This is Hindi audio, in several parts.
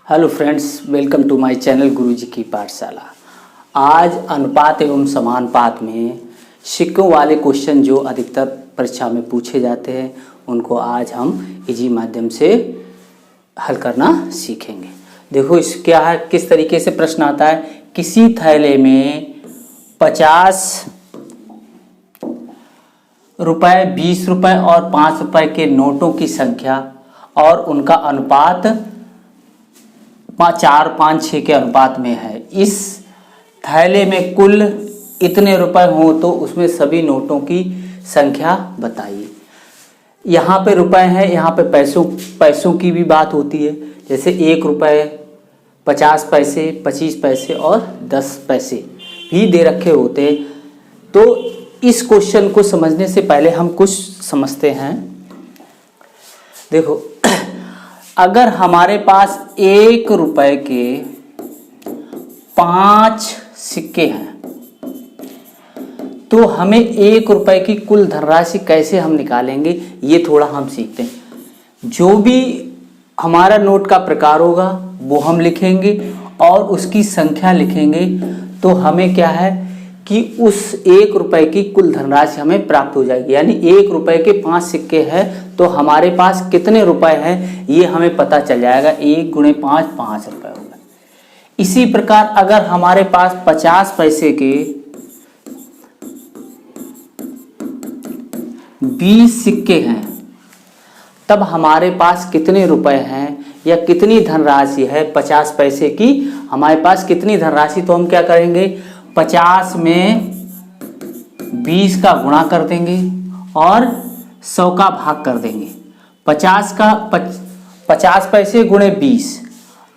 Hello friends, welcome to my channel Guruji ki Pathshala. आज अनुपात एवं समानुपात में सिक्कों वाले क्वेश्चन जो अधिकतर परीक्षा में पूछे जाते हैं उनको आज हम इजी माध्यम से हल करना सीखेंगे। देखो इस क्या है, किस तरीके से प्रश्न आता है। किसी थैले में 50 रुपए, 20 रुपए और 5 रुपए के नोटों की संख्या और उनका अनुपात 4, 5, 6 के अनुपात में है। इस थैले में कुल इतने रुपए हो तो उसमें सभी नोटों की संख्या बताइए। यहाँ पे रुपए हैं, यहाँ पे पैसों की भी बात होती है। जैसे 1 रुपए, 50 पैसे, 25 पैसे और 10 पैसे भी दे रखे होते। तो इस क्वेश्चन को समझने से पहले हम कुछ समझते हैं। देखो अगर हमारे पास 1 रुपए के 5 सिक्के हैं तो हमें 1 रुपए की कुल धनराशि कैसे हम निकालेंगे ये थोड़ा हम सीखते हैं। जो भी हमारा नोट का प्रकार होगा वो हम लिखेंगे और उसकी संख्या लिखेंगे तो हमें क्या है कि उस 1 रुपए की कुल धनराशि हमें प्राप्त हो जाएगी। यानी 1 रुपए के 5 सिक्के हैं तो हमारे पास कितने रुपए हैं ये हमें पता चल जाएगा। 1 × 5 5 रुपए होगा। इसी प्रकार अगर हमारे पास 50 पैसे के 20 सिक्के हैं तब हमारे पास कितने रुपए हैं या कितनी धनराशि है। 50 पैसे की हमारे पास कितनी धनराशि, तो हम क्या करेंगे 50 में 20 का गुणा कर देंगे और 100 का भाग कर देंगे। 50 पैसे गुणे 20,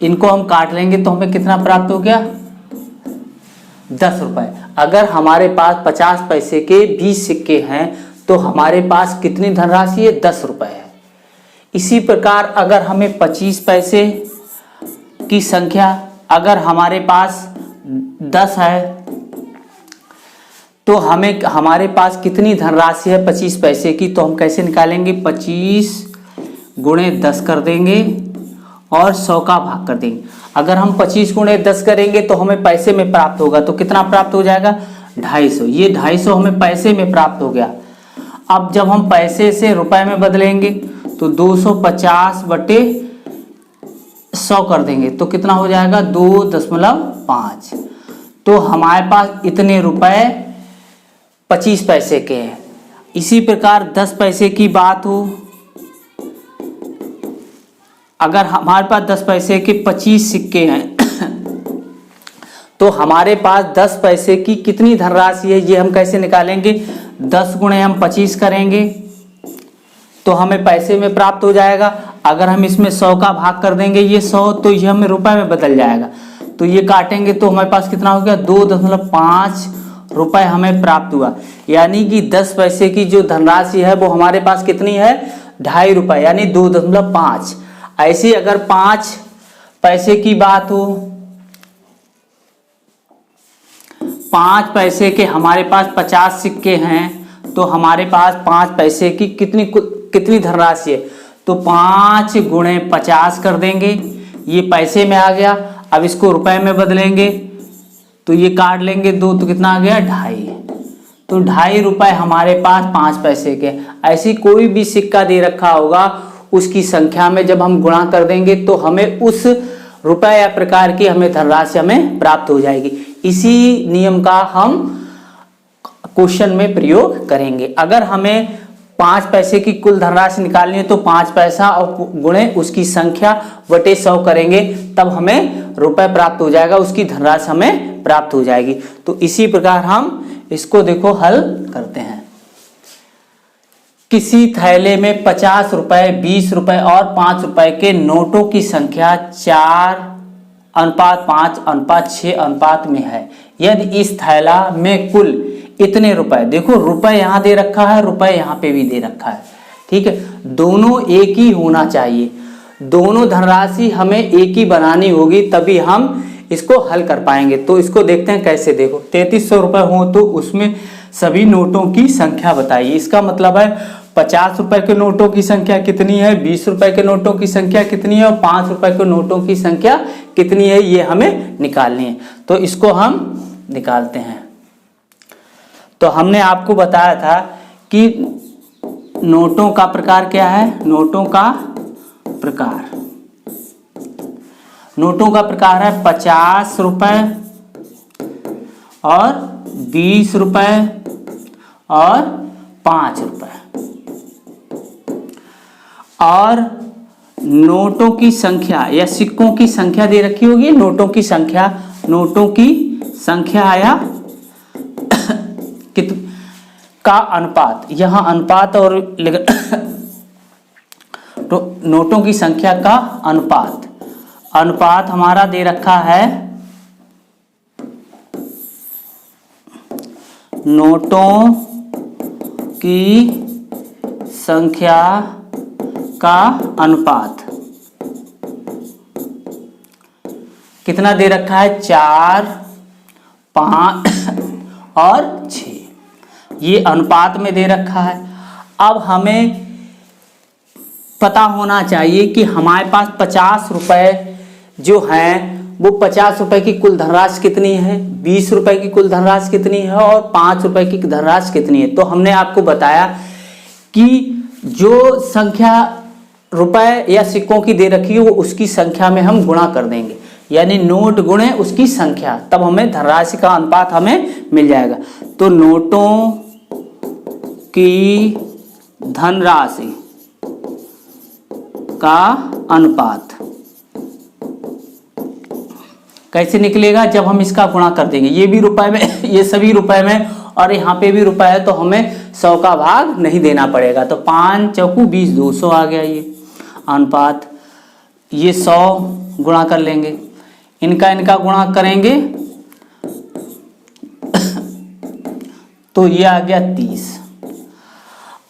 इनको हम काट लेंगे तो हमें कितना प्राप्त हो गया 10 रुपए। अगर हमारे पास 50 पैसे के 20 सिक्के हैं तो हमारे पास कितनी धनराशि है 10 रुपए है। इसी प्रकार अगर हमें 25 पैसे की संख्या अगर हमारे पास 10 है तो हमारे पास कितनी धनराशि है 25 पैसे की, तो हम कैसे निकालेंगे 25 गुणे 10 कर देंगे और 100 का भाग कर देंगे। अगर हम 25 गुणे 10 करेंगे तो हमें पैसे में प्राप्त होगा तो कितना प्राप्त हो जाएगा 250। ये 250 हमें पैसे में प्राप्त हो गया। अब जब हम पैसे से रुपए में बदलेंगे तो 250 बटे 100 कर देंगे तो कितना हो जाएगा 2.5। तो हमारे पास इतने रुपए 25 पैसे के हैं। इसी प्रकार 10 पैसे की बात हो, अगर हमारे पास 10 पैसे के 25 सिक्के हैं तो हमारे पास 10 पैसे की कितनी धनराशि है ये हम कैसे निकालेंगे। 10 गुणे हम 25 करेंगे तो हमें पैसे में प्राप्त हो जाएगा। अगर हम इसमें 100 का भाग कर देंगे ये 100 तो ये हमें रुपए में बदल जाएगा। तो ये काटेंगे तो हमारे पास कितना हो गया 2.5 रुपए हमें प्राप्त हुआ। यानी कि 10 पैसे की जो धनराशि है वो हमारे पास कितनी है 2.5 रुपए यानी 2.5। ऐसी अगर 5 पैसे की बात हो, 5 पैसे के हमारे पास 50 सिक्के हैं तो हमारे पास 5 पैसे की कितनी धनराशि है, तो 5 गुणे 50 कर देंगे। ये पैसे में आ गया। अब इसको रुपए में बदलेंगे तो ये काट लेंगे 2 तो कितना आ गया 2.5। तो 2.5 रुपए हमारे पास 5 पैसे के। ऐसी कोई भी सिक्का दे रखा होगा उसकी संख्या में जब हम गुणा कर देंगे तो हमें उस रुपए या प्रकार की हमें धनराशि हमें प्राप्त हो जाएगी। इसी नियम का हम क्वेश्चन में प्रयोग करेंगे। अगर हमें 5 पैसे की कुल धनराशि निकालनी है तो 5 पैसा और गुणे उसकी संख्या बटे 100 करेंगे तब हमें रुपए प्राप्त हो जाएगा, उसकी धनराशि हमें प्राप्त हो जाएगी। तो इसी प्रकार हम इसको देखो हल करते हैं। किसी थैले में 50 रुपए, 20 रुपए और 5 रुपए के नोटों की संख्या 4:5:6 में है। यदि इस थैला में कुल इतने रुपए, देखो रुपए यहां दे रखा है, रुपए यहां पे भी दे रखा है, ठीक है, दोनों एक ही होना चाहिए। दोनों धनराशि हमें एक ही बनानी होगी तभी हम इसको हल कर पाएंगे। तो इसको देखते हैं कैसे। देखो 3300 रुपए हो तो उसमें सभी नोटों की संख्या बताइए। इसका मतलब है 50 रुपए के नोटों की संख्या कितनी है, 20 रुपए के नोटों की संख्या कितनी है और 5 रुपए के नोटों की संख्या कितनी है, ये हमें निकालनी है। तो इसको हम निकालते हैं। तो हमने आपको बताया था कि नोटों का प्रकार क्या है, नोटों का प्रकार है 50 रुपए और 20 रुपए और 5 रुपए। और नोटों की संख्या या सिक्कों की संख्या दे रखी होगी, नोटों की संख्या आया का अनुपात, यहां अनुपात और तो नोटों की संख्या का अनुपात हमारा दे रखा है नोटों की संख्या का अनुपात कितना दे रखा है, 4, 5 और 6, ये अनुपात में दे रखा है। अब हमें पता होना चाहिए कि हमारे पास 50 रुपए जो हैं वो 50 रुपए की कुल धनराशि कितनी है, 20 रुपए की कुल धनराशि कितनी है और 5 रुपए की धनराशि कितनी है। तो हमने आपको बताया कि जो संख्या रुपए या सिक्कों की दे रखी है वो उसकी संख्या में हम गुणा कर देंगे, यानी नोट गुणे उसकी संख्या, तब हमें धनराशि का अनुपात हमें मिल जाएगा। तो नोटों की धनराशि का अनुपात कैसे निकलेगा, जब हम इसका गुणा कर देंगे, ये भी रुपए में, ये सभी रुपए में और यहाँ पे भी रुपए है, तो हमें 100 का भाग नहीं देना पड़ेगा। तो 5 चौकू 20, 200 आ गया ये अनुपात। ये 100 गुणा कर लेंगे, इनका गुणा करेंगे तो ये आ गया 30।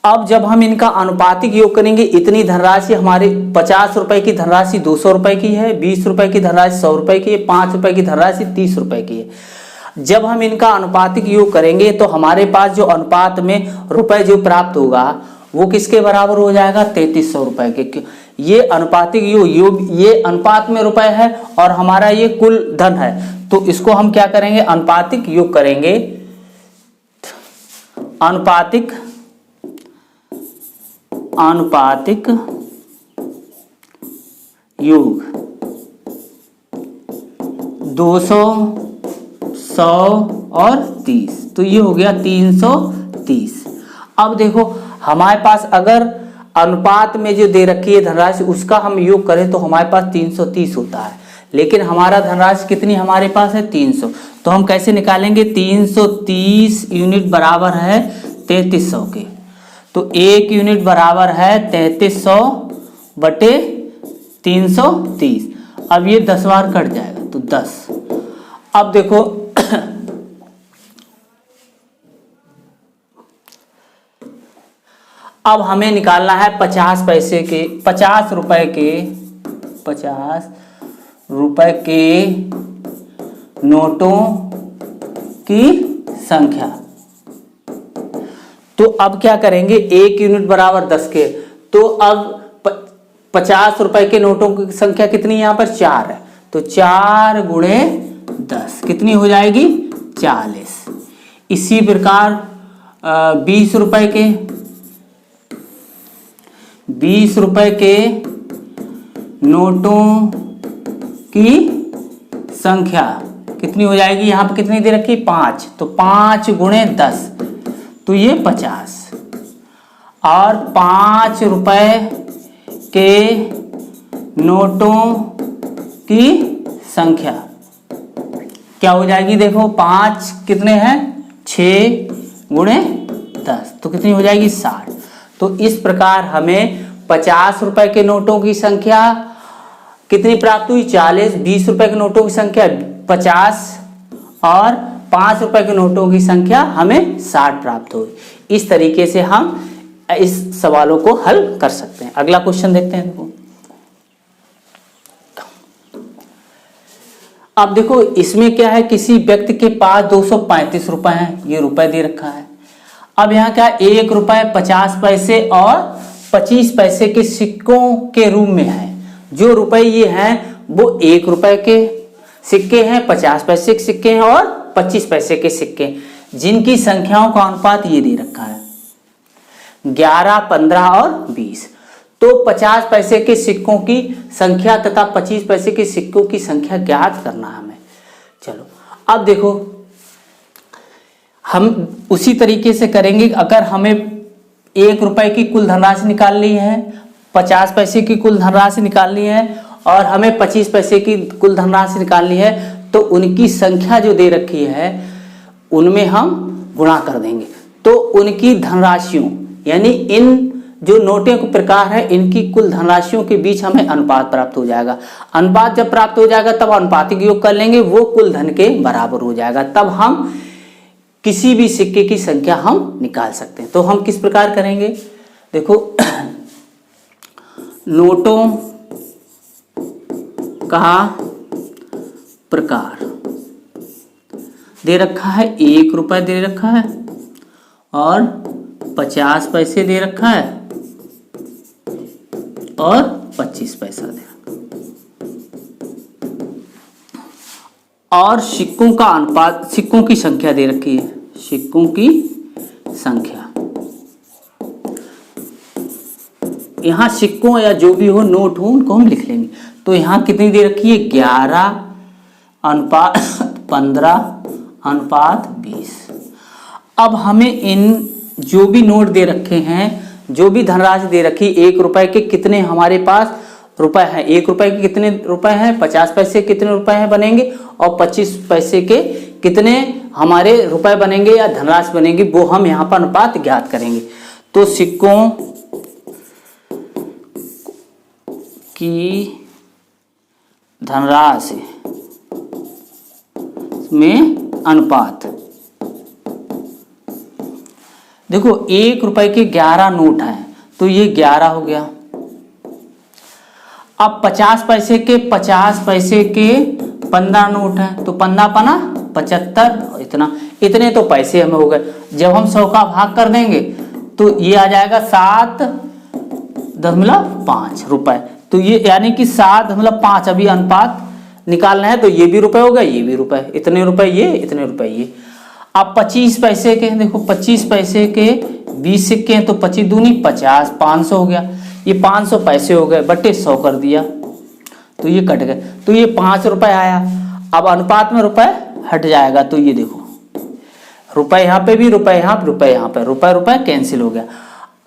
अब जब हम इनका अनुपातिक योग करेंगे, इतनी धनराशि हमारे 50 रुपए की धनराशि 200 रुपए की है, 20 रुपए की धनराशि 100 रुपए की है, 5 रुपए की धनराशि 30 रुपए की है। जब हम इनका अनुपातिक योग करेंगे तो हमारे पास जो अनुपात में रुपए जो प्राप्त होगा वो किसके बराबर हो जाएगा, 3300 रुपए के। ये अनुपातिक योग, ये अनुपात में रुपए है और हमारा ये कुल धन है, तो इसको हम क्या करेंगे, अनुपातिक योग करेंगे। अनुपातिक योग 200, 100 और 30, तो ये हो गया 330। अब देखो हमारे पास अगर अनुपात में जो दे रखी है धनराशि उसका हम योग करें तो हमारे पास 330 होता है, लेकिन हमारा धनराशि कितनी हमारे पास है, 300। तो हम कैसे निकालेंगे, 330 यूनिट बराबर है 3300 के। तो 1 यूनिट बराबर है 3300 बटे 330। अब ये 10 बार कट जाएगा तो 10। अब देखो अब हमें निकालना है 50 पैसे के, 50 रुपए के नोटों की संख्या। तो अब क्या करेंगे, 1 यूनिट बराबर 10 के, तो अब 50 रुपए के नोटों की संख्या कितनी यहाँ पर 4 है, तो 4 गुणे 10 कितनी हो जाएगी, 40। इसी प्रकार 20 रुपए के नोटों की संख्या कितनी हो जाएगी, यहाँ पर कितनी दे रखी, 5, तो 5 गुणे 10 तो ये 50। और 5 रुपए के नोटों की संख्या क्या हो जाएगी, देखो 5 कितने हैं, 6 गुणे 10 तो कितनी हो जाएगी, 60। तो इस प्रकार हमें 50 रुपए के नोटों की संख्या कितनी प्राप्त हुई, 40, 20 रुपए के नोटों की संख्या 50 और 5 रुपए के नोटों की संख्या हमें 60 प्राप्त हुई। इस तरीके से हम इस सवालों को हल कर सकते हैं। अगला क्वेश्चन देखते हैं। देखो अब देखो इसमें क्या है, किसी व्यक्ति के पास 235 रुपए हैं, ये रुपए दे रखा है। अब यहाँ क्या, 1 रुपए 50 पैसे और 25 पैसे के सिक्कों के रूप में है। जो रुपए ये हैं वो 1 रुपए के सिक्के हैं, 50 पैसे के सिक्के हैं और 25 पैसे के सिक्के, जिनकी संख्याओं का अनुपात ये दे रखा है 11, 15 और 20। तो 50 पैसे के सिक्कों की संख्या तथा 25 पैसे के सिक्कों की संख्या ज्ञात करना है हमें। चलो अब देखो, हम उसी तरीके से करेंगे। अगर हमें 1 रुपए की कुल धनराशि निकालनी है, 50 पैसे की कुल धनराशि निकालनी है और हमें 25 पैसे की कुल धनराशि निकालनी है, तो उनकी संख्या जो दे रखी है उनमें हम गुणा कर देंगे। तो उनकी धनराशियों यानी इन जो नोटों के प्रकार है इनकी कुल धनराशियों के बीच हमें अनुपात प्राप्त हो जाएगा। अनुपात जब प्राप्त हो जाएगा तब अनुपातिक योग कर लेंगे, वो कुल धन के बराबर हो जाएगा। तब हम किसी भी सिक्के की संख्या हम निकाल सकते हैं। तो हम किस प्रकार करेंगे, देखो नोटों का प्रकार दे रखा है, 1 रुपए दे रखा है और 50 पैसे दे रखा है और 25 पैसा दे रखा है। और सिक्कों का अनुपात, सिक्कों की संख्या दे रखी है, सिक्कों की संख्या। यहां सिक्कों या जो भी हो नोट हो उनको हम लिख लेंगे। तो यहां कितनी दे रखी है, 11 अनुपात 15 अनुपात 20। अब हमें इन जो भी नोट दे रखे हैं, जो भी धनराशि दे रखी, 1 रुपए के कितने हमारे पास रुपए हैं, 1 रुपए के कितने रुपए हैं, 50 पैसे कितने रुपए हैं बनेंगे और 25 पैसे के कितने हमारे रुपए बनेंगे या धनराशि बनेगी, वो हम यहाँ पर अनुपात ज्ञात करेंगे। तो सिक्कों की धनराशि में अनुपात, देखो 1 रुपए के 11 नोट हैं तो ये 11 हो गया। अब 50 पैसे के 15 नोट हैं तो 15 पना 75, इतने तो पैसे हमें हो गए। जब हम 100 का भाग कर देंगे तो ये आ जाएगा 7.5 रुपए। तो ये यानी कि 7.5 अभी अनुपात निकालना है, तो ये भी रुपए हो गए, ये भी रुपए, इतने रुपए ये, इतने रुपए ये। अब 25 पैसे के, देखो 25 पैसे के 20 सिक्के हैं तो 25 दूनी 50, 500 हो गया। ये 500 पैसे हो गए बटे 100 कर दिया तो ये कट गए, तो ये 5 रुपए आया। अब अनुपात में रुपए हट जाएगा, तो ये देखो रुपए यहाँ पे भी, रुपए यहाँ पे, रुपए यहाँ पे, रुपए रुपए कैंसिल हो गया।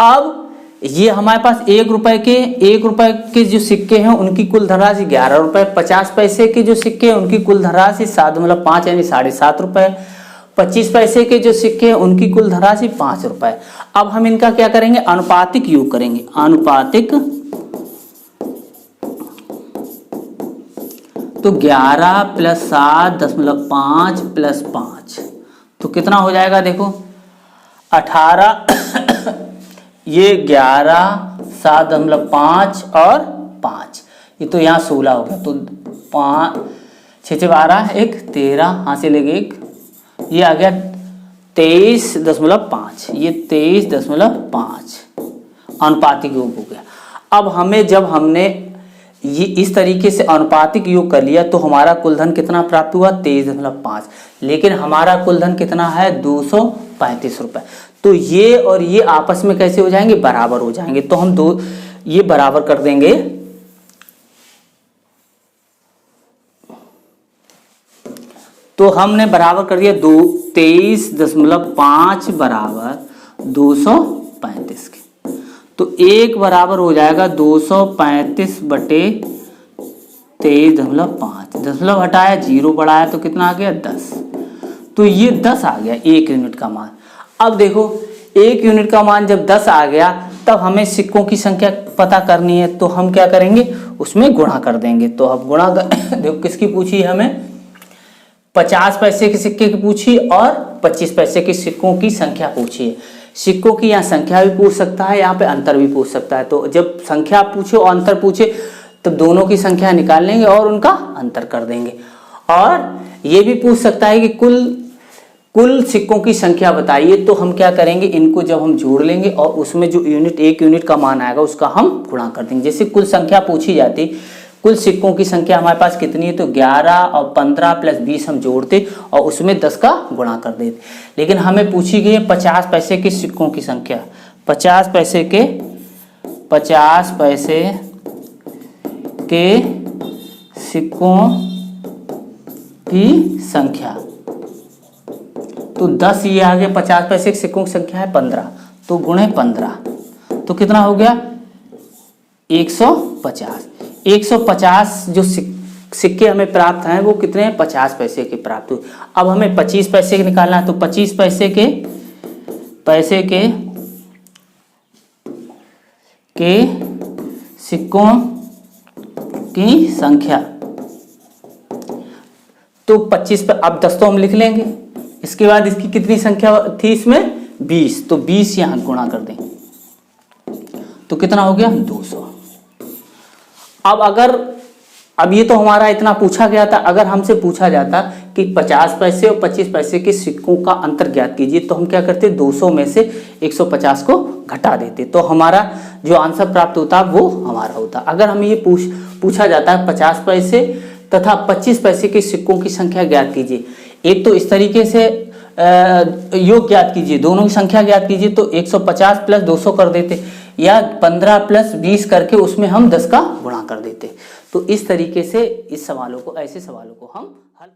अब ये हमारे पास 1 रुपए के जो सिक्के हैं उनकी कुल धनराशि 11 रुपए, 50 पैसे के जो सिक्के हैं उनकी कुल धनराशि 7.5 यानी 7.5 रुपए, 25 पैसे के जो सिक्के हैं उनकी कुल धनराशि 5 रुपए। अब हम इनका क्या करेंगे, अनुपातिक योग करेंगे। अनुपातिक, तो 11 प्लस 7.5 प्लस 5 तो कितना हो जाएगा, देखो 18 ये 11 7.5 और 5, ये तो यहाँ 16 हो गया। तो 5 6 12 1 13, हाँ से लेके 1, ये आ गया 23.5, ये 23.5 अनुपातिक योग हो गया। अब हमें, जब हमने ये इस तरीके से अनुपातिक योग कर लिया तो हमारा कुलधन कितना प्राप्त हुआ, 23.5, लेकिन हमारा कुलधन कितना है 235 रुपए। तो ये और ये आपस में कैसे हो जाएंगे, बराबर हो जाएंगे। तो हम दो ये बराबर कर देंगे, तो हमने बराबर कर दिया 23.5 बराबर 235 के। तो 1 बराबर हो जाएगा 235 बटे 23.5, दशमलव हटाया 0 बढ़ाया तो कितना आ गया 10। तो ये 10 आ गया 1 यूनिट का मान। अब देखो 1 यूनिट का मान जब 10 आ गया तब हमें सिक्कों की संख्या पता करनी है, तो हम क्या करेंगे, उसमें गुणा कर देंगे। तो अब गुणा देखो किसकी पूछी है हमें, 50 पैसे के सिक्के की पूछी और 25 पैसे के सिक्कों की संख्या पूछी है। सिक्कों की यहाँ संख्या भी पूछ सकता है, यहाँ पे अंतर भी पूछ सकता है। तो जब संख्या पूछे और अंतर पूछे तब दोनों की संख्या निकाल लेंगे और उनका अंतर कर देंगे। और ये भी पूछ सकता है कि कुल कुल सिक्कों की संख्या बताइए। तो हम क्या करेंगे, इनको जब हम जोड़ लेंगे और उसमें जो यूनिट, एक यूनिट का मान आएगा उसका हम गुणा कर देंगे। जैसे कुल संख्या पूछी जाती, कुल सिक्कों की संख्या हमारे पास कितनी है, तो 11 और 15 प्लस 20 हम जोड़ते और उसमें 10 का गुणा कर देते। लेकिन हमें पूछी गई है 50 पैसे के सिक्कों की संख्या, 50 पैसे के सिक्कों की संख्या। तो 10 ये आ गया, 50 पैसे के सिक्कों की संख्या है 15, तो गुणे 15 तो कितना हो गया 150। 150 जो सिक्के हमें प्राप्त हैं वो कितने हैं, 50 पैसे के प्राप्त हुए। अब हमें 25 पैसे के निकालना है, तो 25 पैसे के सिक्कों की संख्या। तो 25 पर अब 10 तो हम लिख लेंगे, इसके बाद इसकी कितनी संख्या थी इसमें 20, तो 20 यहां गुणा कर दें तो कितना हो गया 200। अब ये तो हमारा इतना पूछा गया था। अगर हमसे पूछा जाता कि 50 पैसे और 25 पैसे के सिक्कों का अंतर ज्ञात कीजिए, तो हम क्या करते, 200 में से 150 को घटा देते, तो हमारा जो आंसर प्राप्त होता वो हमारा होता। अगर हमें ये पूछा जाता है 50 पैसे तथा 25 पैसे के सिक्कों की संख्या ज्ञात कीजिए, एक तो इस तरीके से योग ज्ञात कीजिए, दोनों की संख्या ज्ञात कीजिए, तो 150 प्लस 200 कर देते, या 15 प्लस 20 करके उसमें हम 10 का गुणा कर देते। तो इस तरीके से ऐसे सवालों को हम हल